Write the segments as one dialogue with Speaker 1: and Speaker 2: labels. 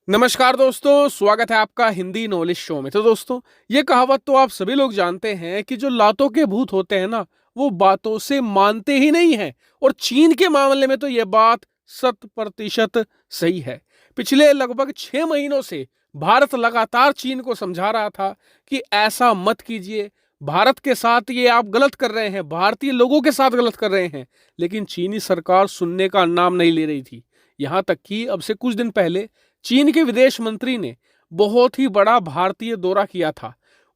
Speaker 1: नमस्कार दोस्तों, स्वागत है आपका हिंदी नॉलेज शो में। तो दोस्तों, ये कहावत तो आप सभी लोग जानते हैं कि जो लातों के भूत होते हैं ना, वो बातों से मानते ही नहीं हैं। और चीन के मामले में तो ये बात 100% सही है। पिछले लगभग 6 महीनों से भारत लगातार चीन को समझा रहा था कि ऐसा मत कीजिए, भारत के साथ ये आप गलत कर रहे हैं, भारतीय लोगों के साथ गलत कर रहे हैं। लेकिन चीनी सरकार सुनने का नाम नहीं ले रही थी। यहां तक कि अब से कुछ दिन पहले चीन के विदेश मंत्री ने बहुत ही बड़ा भारतीय दौरा किया था।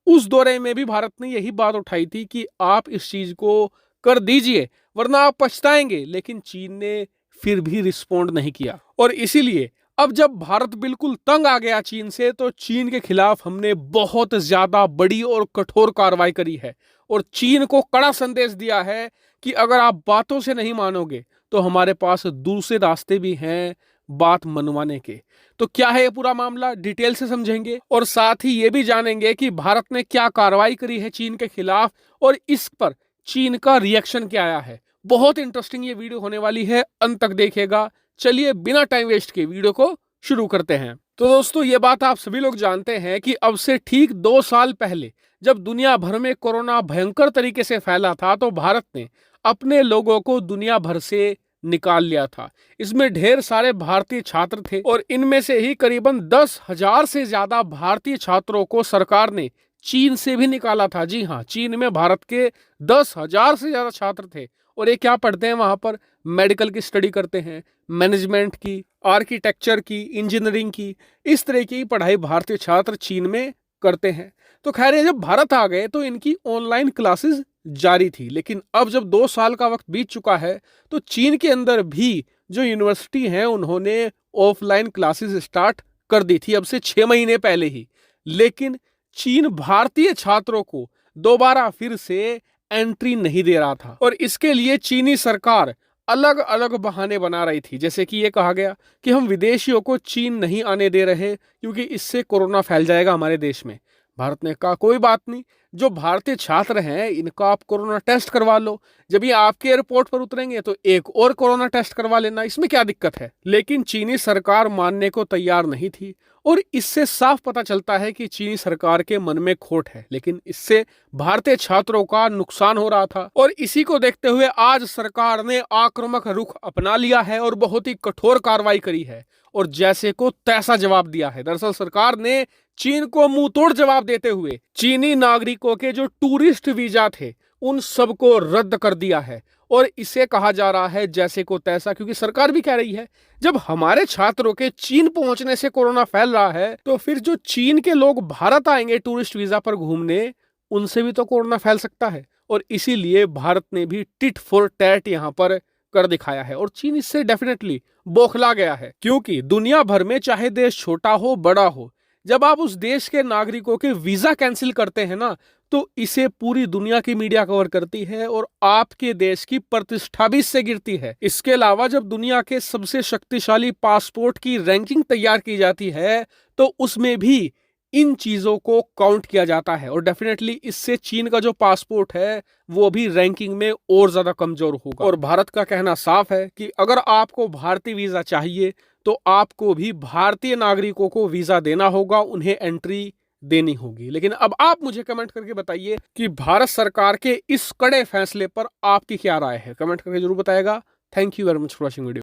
Speaker 1: उस दौरे में भी भारत ने यही बात उठाई थी कि आप इस चीज को कर दीजिए वरना आप पछताएंगे। लेकिन चीन ने फिर भी रिस्पोंड नहीं किया और इसीलिए अब जब भारत बिल्कुल तंग आ गया चीन से, तो चीन के खिलाफ हमने बहुत ज्यादा बड़ी और कठोर कार्रवाई करी है और चीन को कड़ा संदेश दिया है कि अगर आप बातों से नहीं मानोगे तो हमारे पास दूसरे रास्ते भी हैं बात मनवाने के। तो क्या है ये पूरा मामला, डिटेल से समझेंगे और साथ ही ये भी जानेंगे कि भारत ने क्या कार्रवाई करी है चीन के खिलाफ और इस पर चीन का रिएक्शन क्या आया है। बहुत इंटरेस्टिंग ये वीडियो होने वाली है, अंत तक देखिएगा। चलिए बिना टाइम वेस्ट के वीडियो को शुरू करते हैं। तो दोस्तों, ये बात आप सभी लोग जानते हैं कि अब से ठीक 2 साल पहले जब दुनिया भर में कोरोना भयंकर तरीके से फैला था, तो भारत ने अपने लोगों को दुनिया भर से निकाल लिया था। इसमें ढेर सारे भारतीय छात्र थे और इनमें से ही करीबन 10,000 से ज्यादा भारतीय छात्रों को सरकार ने चीन से भी निकाला था। जी हाँ, चीन में भारत के 10,000 से ज्यादा छात्र थे और ये क्या पढ़ते हैं वहां पर? मेडिकल की स्टडी करते हैं, मैनेजमेंट की, आर्किटेक्चर की, इंजीनियरिंग की, इस तरह की पढ़ाई भारतीय छात्र चीन में करते हैं। तो खैर, ये जब भारत आ गए तो इनकी ऑनलाइन क्लासेस जारी थी। लेकिन अब जब 2 साल का वक्त बीत चुका है, तो चीन के अंदर भी जो यूनिवर्सिटी हैं उन्होंने ऑफलाइन क्लासेस स्टार्ट कर दी थी अब से 6 महीने पहले ही। लेकिन चीन भारतीय छात्रों को दोबारा फिर से एंट्री नहीं दे रहा था और इसके लिए चीनी सरकार अलग अलग बहाने बना रही थी। जैसे कि ये कहा गया कि हम विदेशियों को चीन नहीं आने दे रहे क्योंकि इससे कोरोना फैल जाएगा हमारे देश में। भारत ने कहा कोई बात नहीं, जो भारतीय छात्र हैं इनका आप कोरोना टेस्ट करवा लो, जब ये आपके एयरपोर्ट पर उतरेंगे तो एक और कोरोना टेस्ट करवा लेना, इसमें क्या दिक्कत है। लेकिन चीनी सरकार मानने को तैयार नहीं थी और इससे साफ पता चलता है कि चीनी सरकार के मन में खोट है। लेकिन इससे भारतीय छात्रों का नुकसान हो रहा था और इसी को देखते हुए आज सरकार ने आक्रामक रुख अपना लिया है और बहुत ही कठोर कार्रवाई करी है और जैसे को तैसा जवाब दिया है। दरअसल सरकार ने चीन को मुंह तोड़ जवाब देते हुए चीनी नागरिकों के जो टूरिस्ट वीजा थे उन सबको रद्द कर दिया है और इसे कहा जा रहा है जैसे को तैसा, क्योंकि सरकार भी कह रही है जब हमारे छात्रों के चीन पहुंचने से कोरोना फैल रहा है तो फिर जो चीन के लोग भारत आएंगे टूरिस्ट वीजा पर घूमने, उनसे भी तो कोरोना फैल सकता है। और इसीलिए भारत ने भी टिट फॉर टैट यहां पर कर दिखाया है और चीन इससे डेफिनेटली बौखला गया है। क्योंकि दुनिया भर में चाहे देश छोटा हो बड़ा हो, जब आप उस देश के नागरिकों के वीजा कैंसिल करते हैं ना, तो इसे पूरी दुनिया की मीडिया कवर करती है और आपके देश की प्रतिष्ठा भी इससे गिरती है। इसके अलावा जब दुनिया के सबसे शक्तिशाली पासपोर्ट की रैंकिंग तैयार की जाती है तो उसमें भी इन चीजों को काउंट किया जाता है और डेफिनेटली इससे चीन का जो पासपोर्ट है वो भी रैंकिंग में और ज्यादा कमजोर होगा। और भारत का कहना साफ है कि अगर आपको भारतीय वीजा चाहिए तो आपको भी भारतीय नागरिकों को वीजा देना होगा, उन्हें एंट्री देनी होगी। लेकिन अब आप मुझे कमेंट करके बताइए कि भारत सरकार के इस कड़े फैसले पर आपकी क्या राय है। कमेंट करके जरूर बताएगा। Thank you very much for watching video.